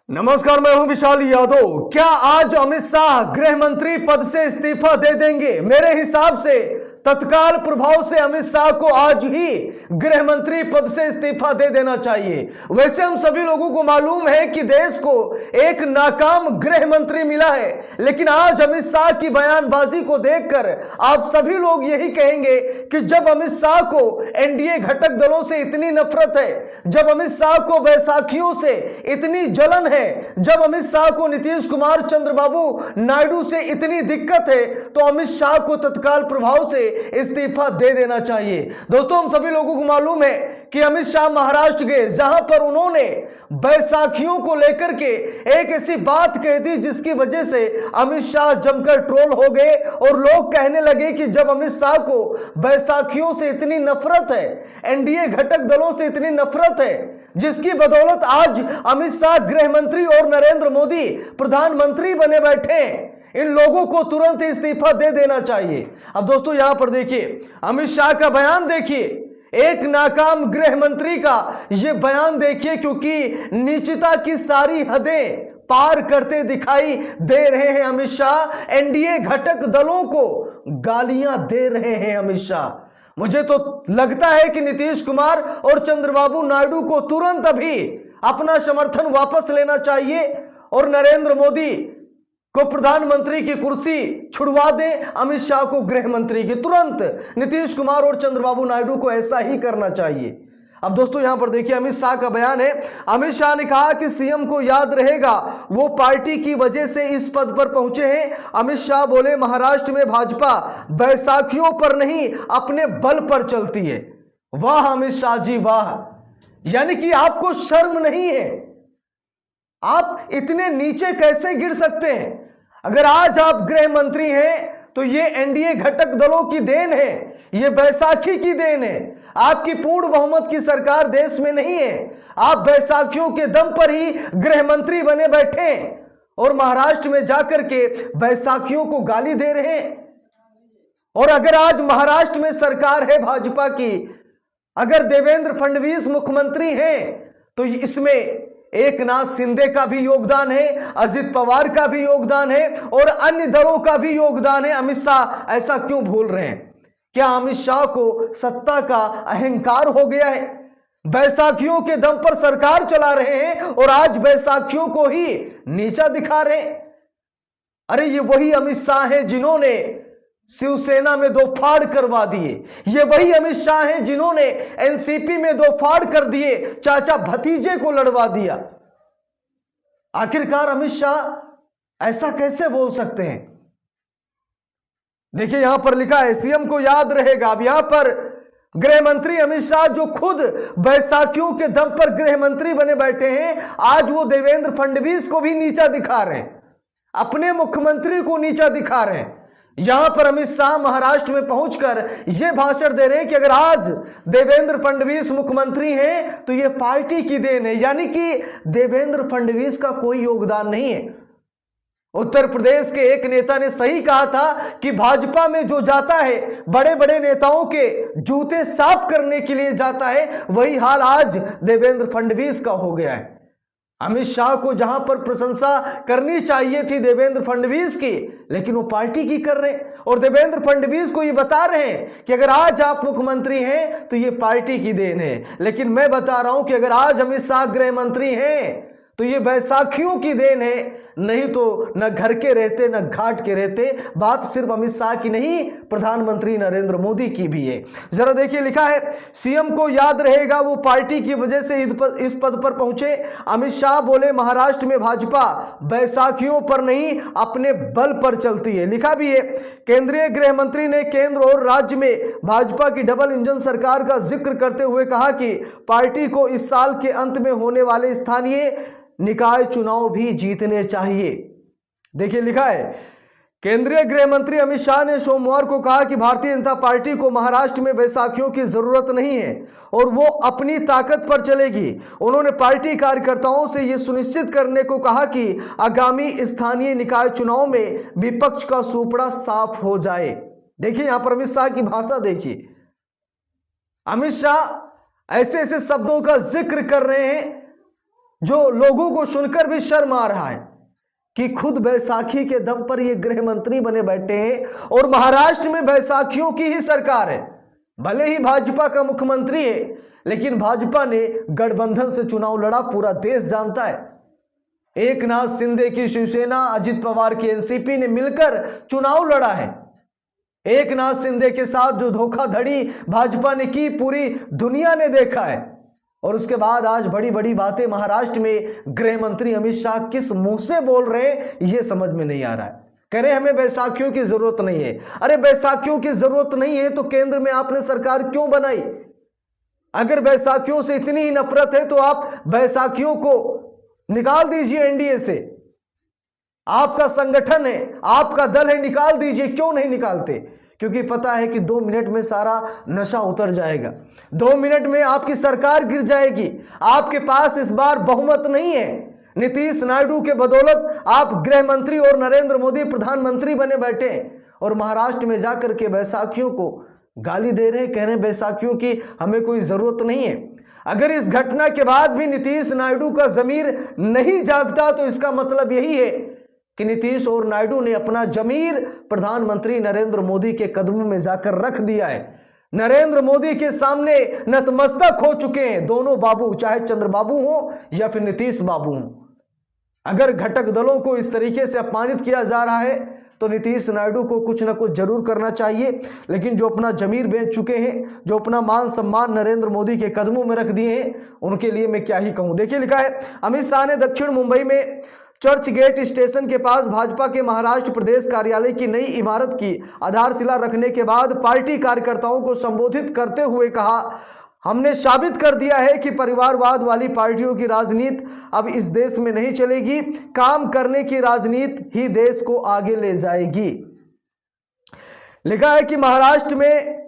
नमस्कार, मैं हूं विशाल यादव। क्या आज अमित शाह गृह मंत्री पद से इस्तीफा दे देंगे? मेरे हिसाब से तत्काल प्रभाव से अमित शाह को आज ही गृह मंत्री पद से इस्तीफा दे देना चाहिए। वैसे हम सभी लोगों को मालूम है कि देश को एक नाकाम गृह मंत्री मिला है, लेकिन आज अमित शाह की बयानबाजी को देखकर आप सभी लोग यही कहेंगे कि जब अमित शाह को एनडीए घटक दलों से इतनी नफरत है, जब अमित शाह को बैसाखियों से इतनी जलन है, जब अमित शाह को नीतीश कुमार चंद्रबाबू नायडू से इतनी दिक्कत है, तो अमित शाह को तत्काल प्रभाव से इस्तीफा दे देना चाहिए। दोस्तों, हम सभी लोगों को मालूम है कि अमित शाह महाराष्ट्र गए, जहां पर उन्होंने बैसाखियों को लेकर के एक ऐसी बात कह दी जिसकी वजह से अमित शाह जमकर ट्रोल हो गए और लोग कहने लगे कि जब अमित शाह को बैसाखियों से इतनी नफरत है, एनडीए घटक दलों से इतनी नफरत है, जिसकी बदौलत आज अमित शाह गृह मंत्री और नरेंद्र मोदी प्रधानमंत्री बने बैठे हैं, इन लोगों को तुरंत इस्तीफा दे देना चाहिए। अब दोस्तों, यहां पर देखिए, अमित शाह का बयान देखिए, एक नाकाम गृह मंत्री का यह बयान देखिए, क्योंकि नीचता की सारी हदें पार करते दिखाई दे रहे हैं अमित शाह। एनडीए घटक दलों को गालियां दे रहे हैं अमित शाह। मुझे तो लगता है कि नीतीश कुमार और चंद्रबाबू नायडू को तुरंत अभी अपना समर्थन वापस लेना चाहिए और नरेंद्र मोदी को प्रधानमंत्री की कुर्सी छुड़वा दें, अमित शाह को गृह मंत्री की। तुरंत नीतीश कुमार और चंद्रबाबू नायडू को ऐसा ही करना चाहिए। अब दोस्तों, यहां पर देखिए, अमित शाह का बयान है। अमित शाह ने कहा कि सीएम को याद रहेगा वो पार्टी की वजह से इस पद पर पहुंचे हैं। अमित शाह बोले, महाराष्ट्र में भाजपा बैसाखियों पर नहीं अपने बल पर चलती है। वाह अमित शाह जी, वाह! यानी कि आपको शर्म नहीं है, आप इतने नीचे कैसे गिर सकते हैं? अगर आज आप गृह मंत्री हैं तो ये एनडीए घटक दलों की देन है, ये बैसाखी की देन है। आपकी पूर्ण बहुमत की सरकार देश में नहीं है, आप बैसाखियों के दम पर ही गृह मंत्री बने बैठे हैं और महाराष्ट्र में जाकर के बैसाखियों को गाली दे रहे हैं। और अगर आज महाराष्ट्र में सरकार है भाजपा की, अगर देवेंद्र फडणवीस मुख्यमंत्री हैं, तो इसमें एकनाथ शिंदे का भी योगदान है, अजित पवार का भी योगदान है और अन्य दलों का भी योगदान है। अमित शाह ऐसा क्यों भूल रहे हैं? क्या अमित शाह को सत्ता का अहंकार हो गया है? बैसाखियों के दम पर सरकार चला रहे हैं और आज बैसाखियों को ही नीचा दिखा रहे हैं। अरे ये वही अमित शाह हैं जिन्होंने शिवसेना में दो फाड़ करवा दिए। ये वही अमित शाह हैं जिन्होंने एनसीपी में दो फाड़ कर दिए, चाचा भतीजे को लड़वा दिया। आखिरकार अमित शाह ऐसा कैसे बोल सकते हैं? देखिए, यहां पर लिखा है, सीएम को याद रहेगा। अब यहां पर गृह मंत्री अमित शाह जो खुद बैसाखियों के दम पर गृह मंत्री बने बैठे हैं, आज वो देवेंद्र फडणवीस को भी नीचा दिखा रहे हैं, अपने मुख्यमंत्री को नीचा दिखा रहे हैं। यहां पर अमित शाह महाराष्ट्र में पहुंचकर यह भाषण दे रहे हैं कि अगर आज देवेंद्र फडणवीस मुख्यमंत्री हैं तो यह पार्टी की देन है, यानी कि देवेंद्र फडणवीस का कोई योगदान नहीं है। उत्तर प्रदेश के एक नेता ने सही कहा था कि भाजपा में जो जाता है बड़े बड़े नेताओं के जूते साफ करने के लिए जाता है, वही हाल आज देवेंद्र फडणवीस का हो गया है। अमित शाह को जहां पर प्रशंसा करनी चाहिए थी देवेंद्र फडणवीस की, लेकिन वो पार्टी की कर रहे हैं और देवेंद्र फडणवीस को ये बता रहे हैं कि अगर आज आप मुख्यमंत्री हैं तो ये पार्टी की देन है। लेकिन मैं बता रहा हूं कि अगर आज अमित शाह गृह मंत्री हैं तो ये बैसाखियों की देन है, नहीं तो न घर के रहते न घाट के रहते। बात सिर्फ अमित शाह की नहीं, प्रधानमंत्री नरेंद्र मोदी की भी है। जरा देखिए, लिखा है, सीएम को याद रहेगा वो पार्टी की वजह से इस पद पर पहुंचे। अमित शाह बोले, महाराष्ट्र में भाजपा बैसाखियों पर नहीं अपने बल पर चलती है। लिखा भी है, केंद्रीय गृह मंत्री ने केंद्र और राज्य में भाजपा की डबल इंजन सरकार का जिक्र करते हुए कहा कि पार्टी को इस साल के अंत में होने वाले स्थानीय निकाय चुनाव भी जीतने चाहिए। देखिए, लिखा है, केंद्रीय गृह मंत्री अमित शाह ने सोमवार को कहा कि भारतीय जनता पार्टी को महाराष्ट्र में बैसाखियों की जरूरत नहीं है और वो अपनी ताकत पर चलेगी। उन्होंने पार्टी कार्यकर्ताओं से यह सुनिश्चित करने को कहा कि आगामी स्थानीय निकाय चुनाव में विपक्ष का सुपड़ा साफ हो जाए। देखिए, यहां पर अमित शाह की भाषा देखिए, अमित शाह ऐसे ऐसे शब्दों का जिक्र कर रहे हैं जो लोगों को सुनकर भी शर्म आ रहा है कि खुद बैसाखी के दम पर ये गृह मंत्री बने बैठे हैं और महाराष्ट्र में बैसाखियों की ही सरकार है। भले ही भाजपा का मुख्यमंत्री है, लेकिन भाजपा ने गठबंधन से चुनाव लड़ा, पूरा देश जानता है। एकनाथ शिंदे की शिवसेना, अजित पवार की एनसीपी ने मिलकर चुनाव लड़ा है। एकनाथ शिंदे के साथ जो धोखाधड़ी भाजपा ने की, पूरी दुनिया ने देखा है। और उसके बाद आज बड़ी बड़ी बातें महाराष्ट्र में गृह मंत्री अमित शाह किस मुंह से बोल रहे हैं, ये समझ में नहीं आ रहा है। कह रहे हमें बैसाखियों की जरूरत नहीं है। अरे बैसाखियों की जरूरत नहीं है तो केंद्र में आपने सरकार क्यों बनाई? अगर बैसाखियों से इतनी ही नफरत है तो आप बैसाखियों को निकाल दीजिए एनडीए से। आपका संगठन है, आपका दल है, निकाल दीजिए। क्यों नहीं निकालते? क्योंकि पता है कि 2 मिनट में सारा नशा उतर जाएगा, 2 मिनट में आपकी सरकार गिर जाएगी। आपके पास इस बार बहुमत नहीं है। नीतीश नायडू के बदौलत आप गृह मंत्री और नरेंद्र मोदी प्रधानमंत्री बने बैठे और महाराष्ट्र में जाकर के बैसाखियों को गाली दे रहे, कह रहे बैसाखियों की हमें कोई जरूरत नहीं है। अगर इस घटना के बाद भी नीतीश नायडू का जमीर नहीं जागता तो इसका मतलब यही है कि नीतीश और नायडू ने अपना जमीर प्रधानमंत्री नरेंद्र मोदी के कदमों में जाकर रख दिया है। नरेंद्र मोदी के सामने नतमस्तक हो चुके हैं दोनों बाबू, चाहे चंद्रबाबू हो या फिर नीतीश बाबू हो। अगर घटक दलों को इस तरीके से अपमानित किया जा रहा है तो नीतीश नायडू को कुछ ना कुछ जरूर करना चाहिए। लेकिन जो अपना जमीर बेच चुके हैं, जो अपना मान सम्मान नरेंद्र मोदी के कदमों में रख दिए हैं, उनके लिए मैं क्या ही कहूं। देखिए लिखा है, अमित शाह ने दक्षिण मुंबई में चर्च गेट स्टेशन के पास भाजपा के महाराष्ट्र प्रदेश कार्यालय की नई इमारत की आधारशिला रखने के बाद पार्टी कार्यकर्ताओं को संबोधित करते हुए कहा, हमने साबित कर दिया है कि परिवारवाद वाली पार्टियों की राजनीति अब इस देश में नहीं चलेगी। काम करने की राजनीति ही देश को आगे ले जाएगी। लिखा है कि महाराष्ट्र में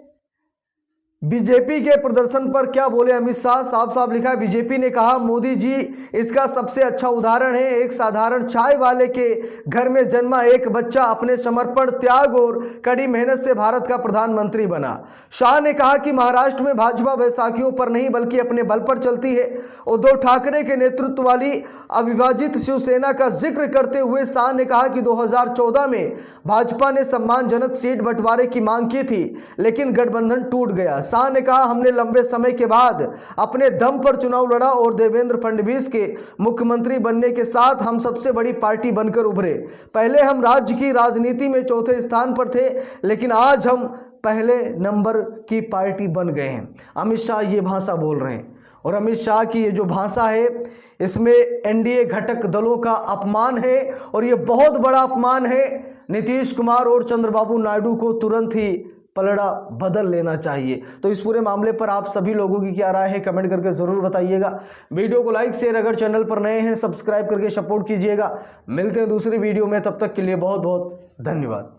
बीजेपी के प्रदर्शन पर क्या बोले अमित शाह। साफ साफ लिखा है, बीजेपी ने कहा मोदी जी इसका सबसे अच्छा उदाहरण है। एक साधारण चाय वाले के घर में जन्मा एक बच्चा अपने समर्पण, त्याग और कड़ी मेहनत से भारत का प्रधानमंत्री बना। शाह ने कहा कि महाराष्ट्र में भाजपा बैसाखियों पर नहीं बल्कि अपने बल पर चलती है। उद्धव ठाकरे के नेतृत्व वाली अविभाजित शिवसेना का जिक्र करते हुए शाह ने कहा कि 2014 में भाजपा ने सम्मानजनक सीट बंटवारे की मांग की थी, लेकिन गठबंधन टूट गया। शाह ने कहा, हमने लंबे समय के बाद अपने दम पर चुनाव लड़ा और देवेंद्र फडणवीस के मुख्यमंत्री बनने के साथ हम सबसे बड़ी पार्टी बनकर उभरे। पहले हम राज्य की राजनीति में चौथे स्थान पर थे, लेकिन आज हम पहले नंबर की पार्टी बन गए हैं। अमित शाह ये भाषा बोल रहे हैं और अमित शाह की ये जो भाषा है इसमें एनडीए घटक दलों का अपमान है और ये बहुत बड़ा अपमान है। नीतीश कुमार और चंद्रबाबू नायडू को तुरंत ही पलड़ा बदल लेना चाहिए। तो इस पूरे मामले पर आप सभी लोगों की क्या राय है कमेंट करके ज़रूर बताइएगा। वीडियो को लाइक शेयर, अगर चैनल पर नए हैं सब्सक्राइब करके सपोर्ट कीजिएगा। मिलते हैं दूसरी वीडियो में, तब तक के लिए बहुत बहुत धन्यवाद।